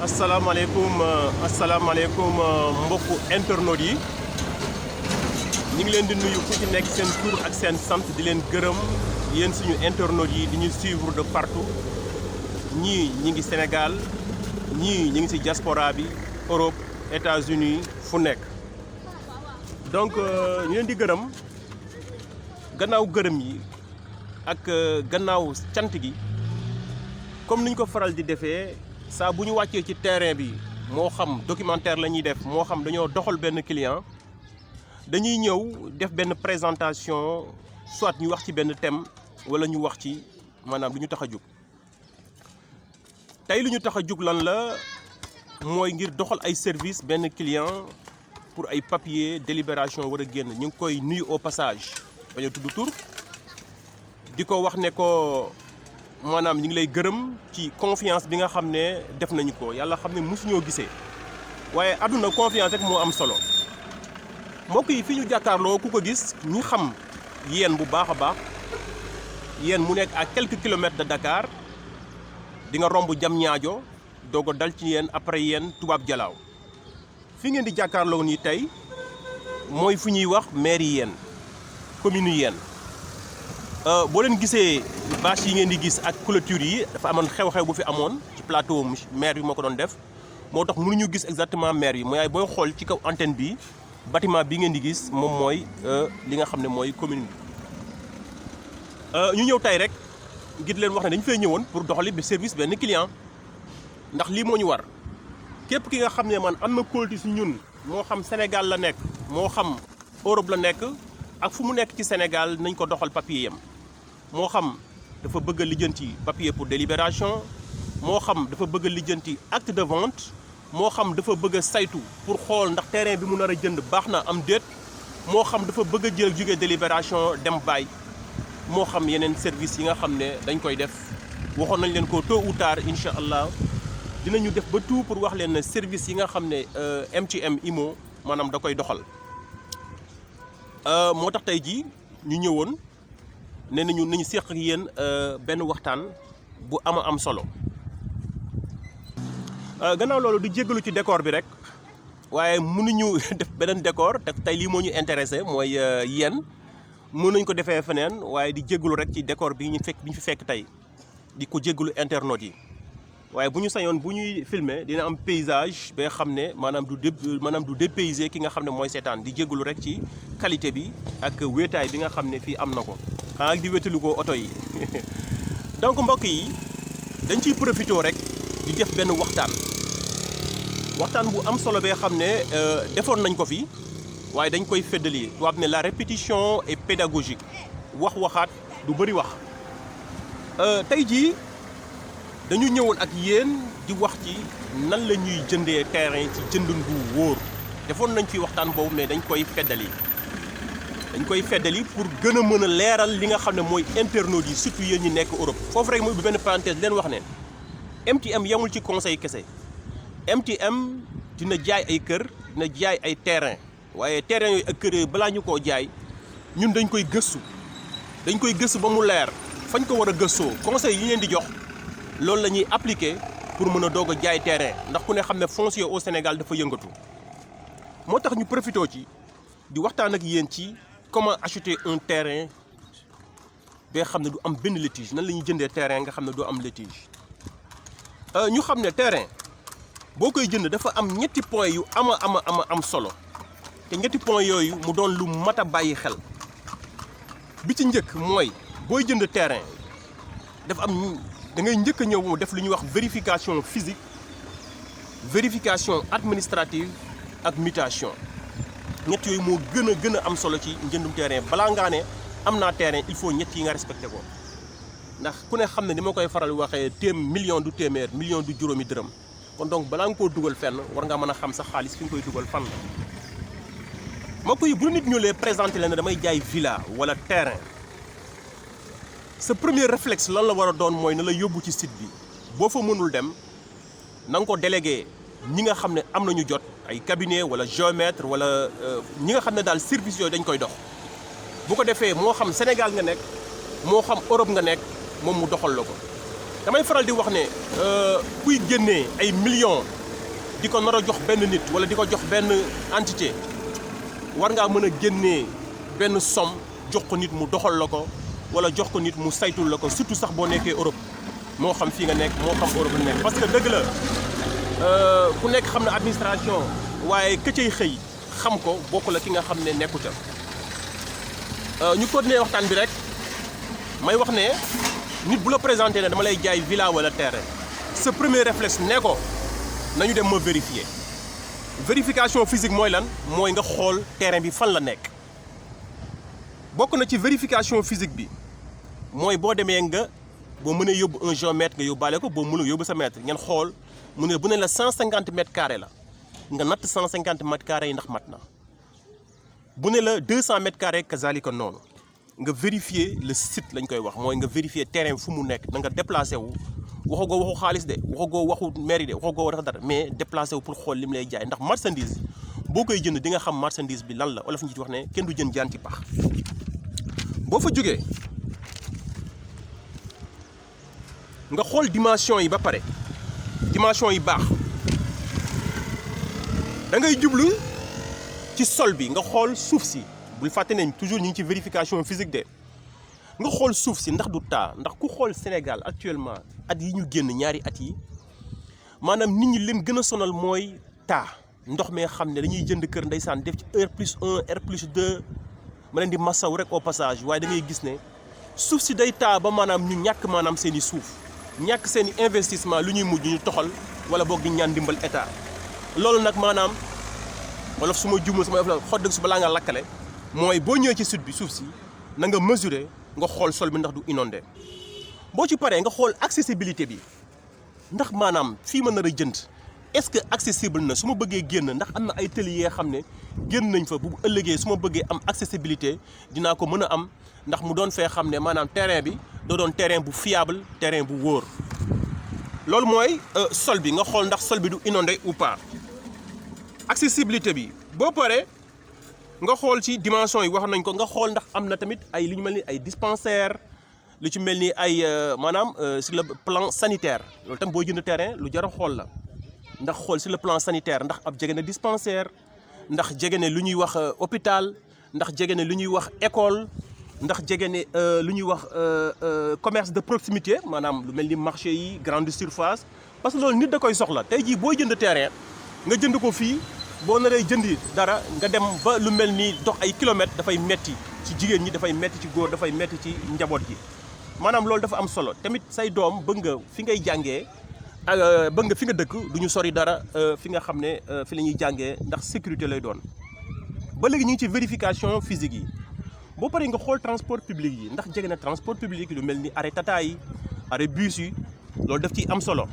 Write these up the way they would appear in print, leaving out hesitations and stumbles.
asalaamaaleykum mbokku internautes yi ñu ngi leen di nuyu ku ci nekk seen tur ak seen sant di leen gërëm yéen suñu internautes yi di ñu suivre de partout ñii ñi ngi Sénégal ñii ñi ngi ci diaspora bi Europe États-Unis fu nekk. donc ñu leen di gërëm gannaaw gërëm yi ak gannaaw cant gi comme ni ñu ko faral di defee. saa bu ñu wàccee ci terrain bi moo xam documentaire la ñuy def moo xam dañoo doxal benn client dañuy ñëw def benn présentation soit ñu wax ci benn thème wala ñu wax ci maanaam lu ñu tax a jóg. tey lu ñu tax a jóg lan la mooy ngir doxal ay service benn client pour ay papier délibération war a génn ñu ngi koy nuyu au passage bañ a tudd tur di ko wax ne ko. maanaam ñu ngi lay gërëm ci confiance bi nga xam ne def nañu ko yàlla xam ne mosuñoo gisee waaye àdduna confiance rek moo am solo mbokk yi fi ñu jàkkaarloo ku ko gis ñi xam yéen bu baax a baax yéen mu nekk à quelques kilomètres de Dakar di nga romb Diamniadio doog a dal ci yéen après yéen Tubaab Jalaaw fi ngeen di jàkkaarloo nii tey mooy fu ñuy wax mairie yéen commune yéen. boo leen gisee bâche yi ngeen di gis ak clôture yi dafa amoon xew-xew bu fi amoon ci plateau maire bi moo ko doon def moo tax mënuñu gis exactement maire yi mooy booy xool ci kaw antenne bi bâtiment bi ngeen di gis moom mooy li nga xam ne mooy commune bi. ñu ñëw tey rek ngir leen wax ne dañu fay ñëwoon pour doxali bi service benn client ndax lii moo ñu war képp ki nga xam ne man am na kóolute si ñun moo xam Sénégal la nekk moo xam Europe la nekk ak fu mu nekk ci Sénégal nañ ko doxal papier yam. moo xam dafa bëgg a lijjanti papier pour délibération moo xam dafa bëgg a lijjanti acte de vente moo xam dafa bëgg a saytu pour xool ndax terrain bi mu nar a jënd baax na am déet moo xam dafa bëgg a jël jóge délibération dem bàyyi moo xam yeneen service yi nga xam ne dañ koy def waxoon nañ leen ko tôt ou tard incha allah dinañu def ba tout pour wax leen ne service yi nga xam ne MTM IMO maanaam da koy doxal moo tax tey jii ñu ñëwoon. nee nañu nañu seq ak yéen benn waxtaan bu am solo gannaaw loolu di jéggalu ci décor bi rek waaye mënuñu def beneen décor te tey lii moo ñu intéressé mooy yéen mën nañ ko defee feneen waaye di jéggalu rek ci décor bi ñu fi fekk tey di ko jéggalu internautes yi waaye bu ñu sañoon bu ñuy filmer dina am paysage ba xam ne maanaam du dépayser ki nga xam ne mooy seetaan di jéggalu rek ci qualité bi ak wéetaay bi nga xam ne fii am na ko. ak di wétalu ko oto yi donc mbokk yi dañ ciy profité rek di def benn waxtaan bu am solo bee xam ne defoon nañ ko fi waaye dañ koy feddali tubaab ne la répétition est pédagogique waxaat du bëri wax tey jii dañu ñëwoon ak yéen di wax ci nan la ñuy jëndee terrain ci jëndin bu wóor defoon nañ fi waxtaan boobu mais dañ koy feddali pour gën a mën a leeral li nga xam ne mooy internautes yi surtout yéen ñi nekk Europe foofu rek mooy ubbi benn parenthèse leen wax ne MTM yemul ci conseil kese MTM dina jaay ay kër dina jaay ay terrain waaye terrain yooyu ak kër yooyu balaa ñu koo jaay ñun dañ koy gëstu ba mu leer fañ ko war a gëstoo conseil yi leen di jox loolu la ñuy appliquer pour mën a doog a jaay terrain ndax ku ne xam ne foncier au Sénégal dafa yëngatu moo tax ñu profité ci di waxtaan ak yéen ci comment acheter un terrain ba xam ne du am benn litige nan la ñuy jëndee terrain nga xam ne doo am litige ñu xam ne terrain boo koy jënd dafa am ñetti point yu am solo te ñetti point yooyu mu doon lu mat a bàyyi xel bi ci njëkk mooy booy jënd terrain dafa am da ngay njëkk a ñëw def lu ñuy wax vérification physique vérification administrative ak mutation ñett yooyu moo gën a am solo ci njëndum terrain balaa ngaa ne am naa terrain il faut ñett yi nga respecté ko ndax ku ne xam ne ni ma koy faral waxee million du téeméer million du juróomi dërëm kon donc balaa nga koo dugal fenn war nga mën a xam sa xaalis fi nga koy dugal fan la. mbokk yi bu nit ñu lee présenté leen ne damay jaay villa wala terrain sa premier réflexe lan la war a doon mooy na la yóbbu ci site bi boo fa mënul dem na nga ko délégué ñi nga xam ne am nañu jot. ay cabinet wala géomètre wala ñi nga xam ne daal service yooyu dañ koy dox bu ko defee moo xam Sénégal nga nekk moo xam Europe nga nekk moom mu doxal la ko damay faral di wax ne kuy génnee ay millions di ko nar a jox benn nit wala di ko jox benn entité war ngaa mën a génnee benn somme jox ko nit mu doxal la ko wala jox ko nit mu saytul la ko surtout sax boo nekkee Europe moo xam fii nga nekk moo xam Europe la nekk. parce que dëgg la ku nekk xam na administration waaye ka cay xëy xam ko bokk la ki nga xam ne nekku ca ñu continuer waxtaan bi rek may wax ne nit bu la présenté ne dama lay jaay villa wala terrain sa premier réflexe ne ko nañu dem ma vérifier vérification physique mooy lan mooy nga xool terrain bi fan la nekk. bokk na ci vérification physique bi mooy boo demee nga boo mënee yóbbu un géomètre nga yóbbaale ko boo mënul yóbbu sa mètre ngeen xool mu ne bu ne la 150 mètres carrés la nga natt 150 mètres carrés yi ndax mat na bu ne la 200 mètres carrés kazalika noonu nga vérifier le site lañ koy wax mooy nga vérifier terrain fu mu nekk da nga déplacé wu waxagoo waxu xaalis de waxagoo waxu mairie de waxagoo wax dara mais déplacé wu pour xool lim lay jaay ndax marchandise boo koy jënd di nga xam marchandise bi lan la wala fu ñu ci wax ne kenn du jën jaan ci pax. boo fa jógee nga xool dimension yi ba pare dimension yi baax da ngay jublu ci sol bi nga xool suuf si bul fàtte ne toujours ñu ngi ci vérification physique de nga xool suuf si ndax du taa ndax ku xool Sénégal actuellement at yi ñu génn ñaari at yi maanaam nit ñi leen gën a sonal mooy taa ndox mee xam ne dañuy jënd kër ndeysaan def ci R+1 R+2 ma leen di massaw rek au passage waaye da ngay gis ne suuf si day taa ba maanaam ñu ñàkk maanaam seen i suuf ñàkk seen i investissement lu ñuy mujj ñu toxal wala boog di ñaan dimbal état loolu nag maanaam wala su ma juumul sama xot dëgg su balaa nga lakkale mooy boo ñëwee ci sud bi suuf si na nga mesurer nga xool sol bi ndax du inondé boo ci paree nga xool accessibilité bi ndax maanaam fii ma nar a jënd est-ce que accessible na su ma bëggee génn ndax am na ay tëli yoo xam ne génn nañ fa bu ëllëgee su ma bëggee am accessibilité dinaa ko mën a am ndax mu doon fee xam ne maanaam terrain bi doo doon terrain bu fiable terrain bu wóor loolu mooy sol bi nga xool ndax sol bi du inondé ou pas accessibilité bi boo paree nga xool ci dimension yi wax nañ ko nga xool ndax am na tamit ay li ñu mel ni ay dispensaire lu ci mel ni ay maanaam sur le plan sanitaire loolu tam boo jënd terrain lu jar a xool la ndax xool sur le plan sanitaire ndax ab jege na dispensaire ndax jege ne lu ñuy wax hôpital ndax jege ne lu ñuy wax école ndax jege ne lu ñuy wax commerce de proximité maanaam lu mel ni marché yi grande surface parce que loolu nit da koy soxla tey jii booy jënd terrain nga jënd ko fii boo naree jëndi dara nga dem ba lu mel ni dox ay kilomètres dafay metti ci jigéen ñi dafay metti ci góor dafay metti ci njaboot gi maanaam loolu dafa am solo tamit say doom bëgg nga fi ngay jàngee bëgg nga fi nga dëkk du ñu sori dara fi nga xam ne fi la ñuy jàngee ndax sécurité lay doon ba léegi ñu ngi ci vérification physique yi boo paree nga xool transport public yi ndax jege na transport public lu mel ni arrêt tata yi arrêt bus yi loolu daf ciy am solo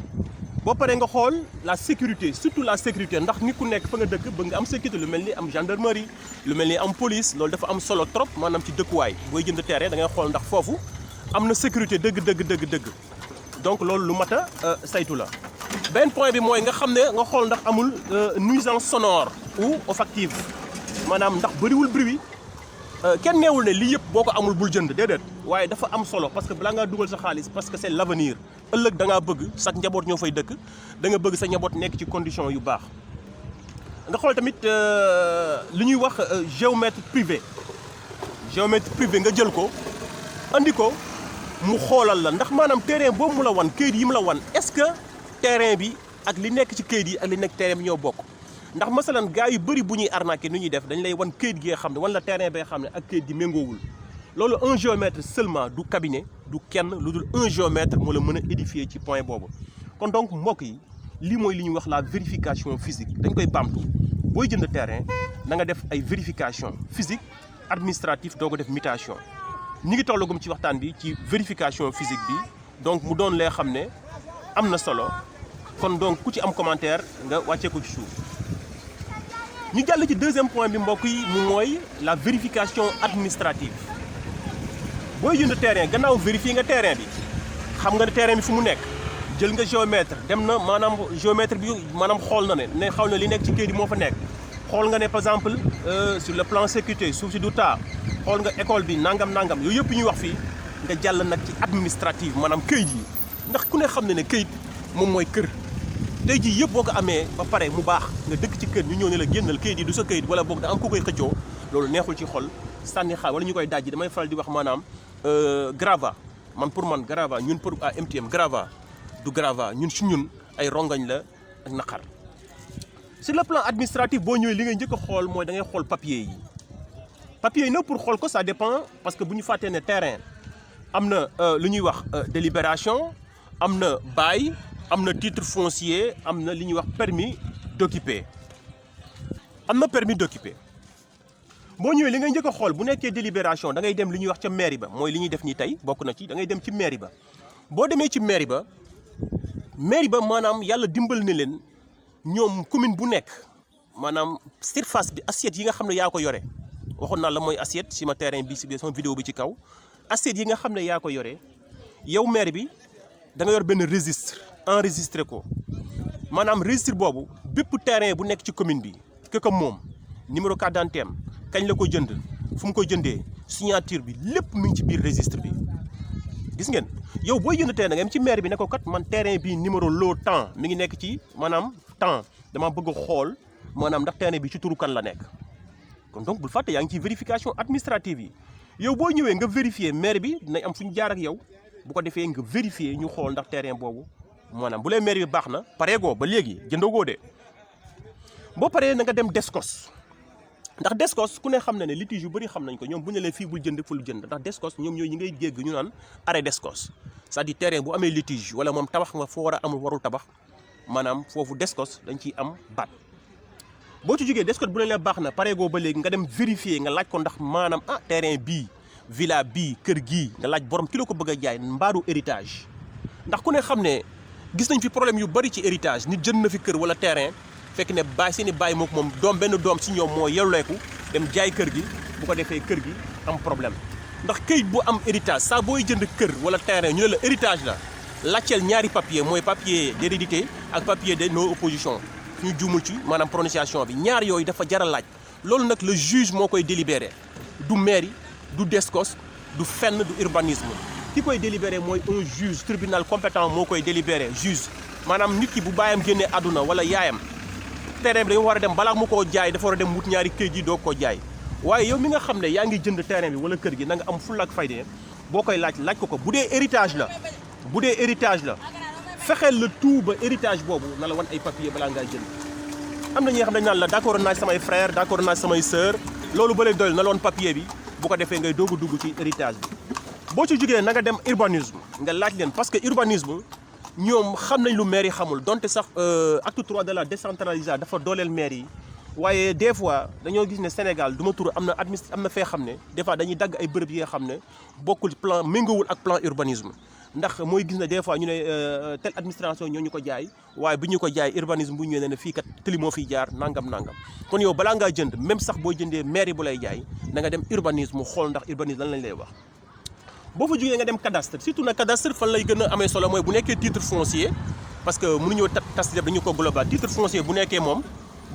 boo paree nga xool la sécurité surtout la sécurité ndax nit ku nekk fa nga dëkk bëgg nga am sécurité lu mel ni am gendarmerie lu mel ni am police loolu dafa am solo trop maanaam ci dëkkuwaay booy jënd terrain da ngay xool ndax foofu am na sécurité dëgg donc loolu lu mat a saytu la. benn point bi mooy nga xam ne nga xool ndax amul nuisance sonore ou olfactive maanaam ndax bëriwul bruit kenn neewul ne lii yëpp boo ko amul bul jënd déedéet waaye dafa am solo parce que balaa ngaa dugal sa xaalis parce que c'est l'avenir ëllëg da ngaa bëgg sax njaboot ñoo fay dëkk da nga bëgg sa njaboot nekk ci condition yu baax. nga xool tamit li ñuy wax géomètre privé nga jël ko andi ko mu xoolal la ndax maanaam terrain boobu mu la wan këyit yi mu la wan est-ce que terrain bi ak li nekk ci këyit yi ak li nekk terrain bi ñoo bokk. ndax masalan gars yu bëri bu ñuy arnaqué nu ñuy def dañ lay wan këyit gi nga xam ne wan la terrain bi nga xam ne ak këyit gi méngoowul loolu un géomètre seulement du cabinet du kenn lu dul un géomètre moo la mën a édifier ci point boobu. kon donc mbokk yi lii mooy li ñuy wax la vérification physique dañ koy baamtu booy jënd terrain na nga def ay vérification physique administrative doo ko def mutation ñi ngi tollagum ci waxtaan bi ci vérification physique bi donc mu doon lee xam ne am na solo kon donc ku ci am commentaire nga wàccee ko ci suuf. ñu jàll ci deuxième point bi mbokk yi mu mooy la vérification administrative booy jënd terrain gannaaw vérifier nga terrain bi xam nga ne terrain bi fu mu nekk jël nga géomètre dem na maanaam géomètre bi maanaam xool na ne xaw na li nekk ci kayit yi moo fa nekk xool nga ne par exemple sur le plan sécurité suuf si du taa xool nga école bi nangam yooyu yëpp ñuy wax fii nga jàll nag ci administrative maanaam kayit yi ndax ku ne xam ne ne këyit moom mooy kër tey jii yëpp boo ko amee ba pare mu baax nga dëkk ci kër ñu ñëw ne la génnal këyit yi du sa këyit wala boog da am ko koy xëccoo loolu neexul ci xol sànni xaal wala ñu koy dajji damay faral di wax maanaam grava man pour man grava ñun pour à MTM grava du grava ñun su ñun ay rongañ la ak naqar sur le plan administratif boo ñëwee li ngay njëkk a xool mooy da ngay xool papier yi nag pour xool ko ça dépend parce que bu ñu fàttee ne terrain am na lu ñuy wax délibération am na bail am na titre foncier am na li ñuy wax permis d'occuper boo ñëwee li ngay njëkk a xool bu nekkee délibération da ngay dem li ñuy wax ca mairie ba mooy li ñuy def nii tey bokk na ci da ngay dem ci mairie ba boo demee ci mairie ba maanaam yàlla dimbal na leen ñoom commune bu nekk maanaam surface bi assiette yi nga xam ne yaa ko yore waxoon naa la mooy assiette si ma terrain bi si sama vidéo bi ci kaw assiette yi nga xam ne yaa ko yore yow maire bi da nga yor benn registre enregistré ko maanaam registre boobu bépp terrain bu nekk ci commune bi que moom numéro carte d'identité am kañ la ko jënd fu mu ko jëndee signature bi lépp mi ngi ci biir registre bi gis ngeen yow booy jënd terrain da nga dem ci maire bi ne ko kat man terrain bi numéro loo temps mi ngi nekk ci maanaam temps dama bëgg a xool maanaam ndax terrain bi ci turu kan la nekk kon donc bul fàtte yaa ngi ci vérification administrative yi yow boo ñëwee nga vérifier maire bi dinañ am fu ñu jaar ak yow bu ko defee nga vérifier ñu xool ndax terrain boobu maanaam bu lee maire bi baax na pareegoo ba léegi jëndagoo de boo paree na nga dem DSCOS ndax DSCOS ku ne xam na ne litige yu bëri xam nañ ko ñoom bu ñu lee fii bul jënd ful jënd ndax DSCOS ñoom ñooy ñi ngay dégg ñu naan arrêt DSCOS c'est-à-dire terrain bu amee litige wala moom tabax nga foo war a amul warul tabax maanaam foofu DSCOS dañ ciy am baat boo ci jógee DSCOS bu ne la baax na pareegoo ba léegi nga dem vérifier nga laaj ko ndax maanaam terrain bii villa bii kër gii nga laaj borom ki la ko bëgg a jaay mbaaru héritage ndax ku ne xam ne gis nañ fi problème yu bëri ci héritage nit jënd na fi kër wala terrain fekk ne baay seeni baay mook moom doom benn doom si ñoom moo yelleeku dem jaay kër gi bu ko defee kër gi am problème ndax këyit bu am héritage saa booy jënd kër wala terrain ñu ne la héritage la laajteel ñaari papier mooy papier d'hérédité ak papier de non opposition ñu juumul ci maanaam prononciation bi ñaar yooyu dafa jar a laaj loolu nag le juge moo koy délibéré du mairie du DSCOS du fenn du urbanisme ki koy délibéré mooy un juge tribunal compétent moo koy délibéré juge maanaam nit ki bu baayam génnee àdduna wala yaayam terrain bi dafa war a dem balaa mu koo jaay dafa war a dem wut ñaari këyit yi doo koo jaay waaye yow mi nga xam ne yaa ngi jënd terrain bi wala kër gi na nga am fulla ak fayda boo koy laaj ko bu dee héritage la fexeel la tout ba héritage boobu na la wan ay papier balaa ngaa jënd am na ñi nga xam ne dañ naan la d'accord naa samay frère d'accord naa samay sœur loolu ba lay doyul na la woon papier bi bu ko defee ngay doog a dugg ci héritage bi boo ci jógee na nga dem urbanisme nga laaj leen parce que urbanisme ñoom xam nañ lu maire yi xamul donte sax acte 3 de la décentralisation dafa dooleel maire yi waaye des fois dañoo gis ne Sénégal du ma tur am na fee xam ne des fois dañuy dagg ay bërëb yi nga xam ne bokkul plan méngoowul ak plan urbanisme ndax mooy gis ne des fois ñu ne telle administration ñoo ñu ko jaay waaye bu ñu ko jaay urbanisme bu ñu ne fii kat tëli moo fiy jaar nangam kon yow balaa ngaa jënd même sax boo jëndee mairie bu lay jaay na nga dem urbanisme xool ndax urbanisme lan lañ lay wax. boo fa jógee nga dem cadastre surtout nag cadastre fan lay gën a amee solo mooy bu nekkee titre foncier parce que mënuñoo tas lépp dañu ko global titre foncier bu nekkee moom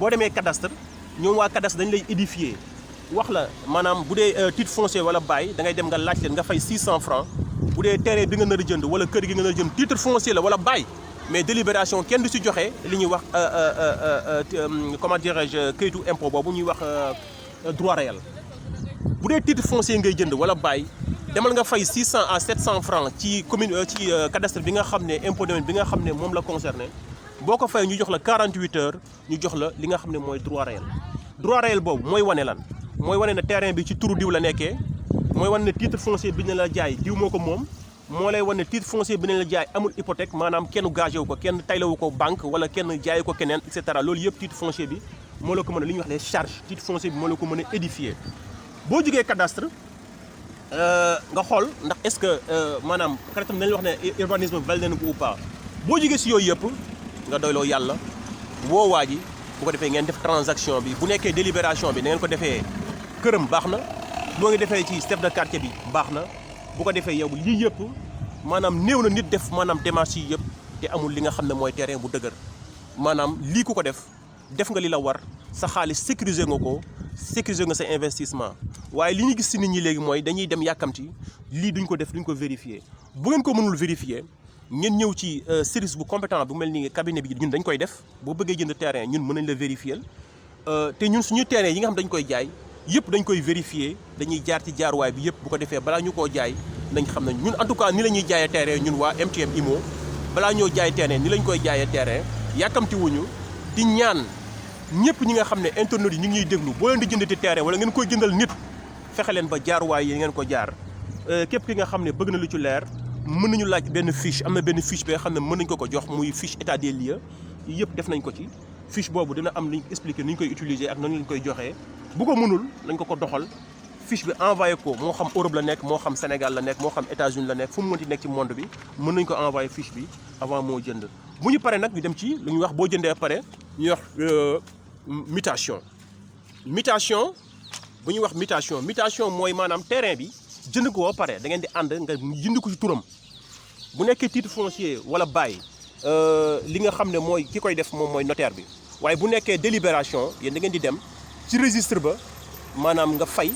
boo demee cadastre ñoom waa cadastre dañu lay édifier wax la maanaam bu dee titre foncier wala bail da ngay dem nga laaj leen nga fay 600 francs bu dee terrain bi nga nar a jënd wala kër gi nga nar a jënd titre foncier la wala bail mais délibération kenn du si joxe li ñuy wax comment dirais-je kayitu impôt boobu ñuy wax droit réel bu dee titre foncier ngay jënd wala bail demal nga fay 600 à 700 francs ci commune ci cadastre bi nga xam ne impôt domaine bi nga xam ne moom la concerné boo ko fay ñu jox la 48 heures ñu jox la li nga xam ne mooy droit réel boobu mooy wane lan mooy wane ne terrain bi ci turu diw la nekkee mooy wane ne titre foncier bi ne la jaay diw moo ko moom moo lay wane ne titre foncier bi ne la jaay amul hypothèque maanaam kenn gagé wu ko kenn taylawu ko banque wala kenn jaayu ko keneen et cetera loolu yëpp titre foncier bi moo la ko mën a li ñuy wax les charges titre foncier bi moo la ko mën a édifier boo jógee cadastre nga xool ndax est-ce que maanaam xëy na dañuy wax ne urbanisme validé na ko ou pas boo jógee si yooyu yëpp nga doyloo yàlla woo waa ji bu ko defee ngeen def transaction bi bu nekkee délibération bi na ngeen ko defee këram baax na moo ngi defee ci chef de quartier bi baax na bu ko defee yow lii yëpp maanaam néew na nit def maanaam démarche yi yëpp te amul li nga xam ne mooy terrain bu dëgër maanaam lii ku ko def nga li la war sa xaalis sécuriser nga ko sécuriser nga sa investissement waaye li ñu gis si nit ñi léegi mooy dañuy dem yàkkamti lii duñ ko def duñ ko vérifier bu ngeen ko mënul vérifier ngeen ñëw ci service bu compétent bu mel ni cabinet bi ñun dañ koy def boo bëggee jënd terrain ñun mën nañ la vérifier te ñun suñu terrain yi nga xam dañ koy jaay yëpp dañ koy vérifier dañuy jaar ci jaaruwaay bi yëpp bu ko defee balaa ñu koo jaay nañ xam ne ñun en tout cas ni la ñuy jaayee terrain ñun waa MTM Immo balaa ñoo jaay terrain ni lañ koy jaayee terrain yàkkamti wuñu di ñaan ñëpp ñi nga xam ne internautes yi ñu ngi ñuy déglu boo leen di jëndati terrain wala ngeen koy jëndal nit fexe leen ba jaaruwaay yi ngeen ko jaar képp ki nga xam ne bëgg na lu ci leer mën nañu laaj benn fiche am na benn fiche bi nga xam ne mën nañu ko jox muy fiche état des lieux yëpp def nañ ko ci fiche boobu dina am liñ expliqué ni ñu koy utiliser ak nañu lañ koy joxee bu ko mënul nañ ko doxal fiche bi envoyé ko moo xam Europe la nekk moo xam Sénégal la nekk moo xam États-Unis la nekk fu mu mënti nekk ci monde bi mën nañ ko envoyé fiche bi avant moo jënd bu ñu paree nag ñu dem ci lu ñuy wax boo jëndee pare ñuy wax mutation bu ñuy wax mutation mooy maanaam terrain bi jënd ko ba pare da ngeen di ànd nga jënd ko ci turam bu nekkee titre foncier wala bail li nga xam ne mooy ki koy def moom mooy notaire bi waaye bu nekkee délibération yéen da ngeen di dem ci registre ba maanaam nga fay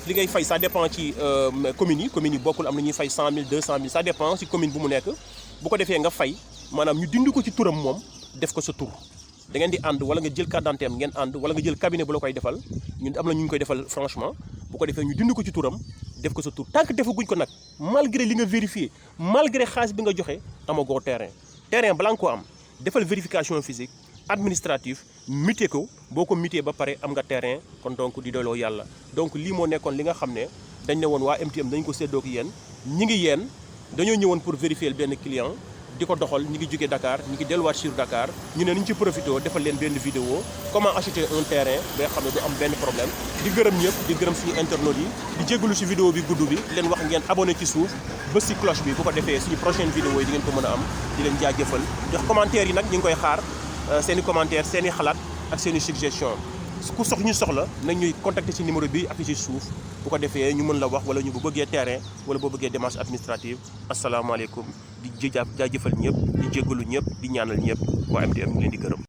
li ngay fay ça dépend ci communes yi bokkul am na ñuy fay 100 000 200 000 ça dépend ci commune bu mu nekk bu ko defee nga fay maanaam ñu dindi ko ci turam moom def ko sa tur da ngeen di ànd wala nga jël carte d'identité am ngeen ànd wala nga jël cabinet bu la koy defal ñun am na ñu koy defal franchement bu ko defee ñu dindi ko ci turam def ko sa tur tant que defaguñ ko nag malgré li nga vérifié malgré xaalis bi nga joxe amagoo terrain balaa nga koo am defal vérification physique administrative muté ko boo ko muté ba pare am nga terrain kon donc di doyloo yàlla donc lii moo nekkoon li nga xam ne dañ ne woon waa MTM dañ ko séddoo ak yéen ñi ngi yéen dañoo ñëwoon pour vérifier benn client di ko doxal ñi ngi jógee Dakar ñi ngi delluwaat sur Dakar ñu ne nañ ci profité defal leen benn vidéo comment acheter un terrain ba xam ne du am benn problème di gërëm ñëpp di gërëm suñu internautes yi di jégalu ci vidéo bi gudd bi leen wax ngeen abonné ci suuf ba ci cloche bi bu ko defee suñu prochaine vidéo yi di ngeen ko mën a am di leen jaajëfal jox commentaire yi nag ñu ngi koy xaar seen i commentaire seen i xalaat ak seen i suggestion ku soxla nañ ñuy contacter ci numéro bi ak ci suuf bu ko defee ñu mën la wax wala ñu bu bëggee terrain wala boo bëggee démarche administrative asalaamaaleykum di jaajëfal ñëpp di jégalu ñëpp di ñaanal ñëpp waa MTM ñu leen di gërëm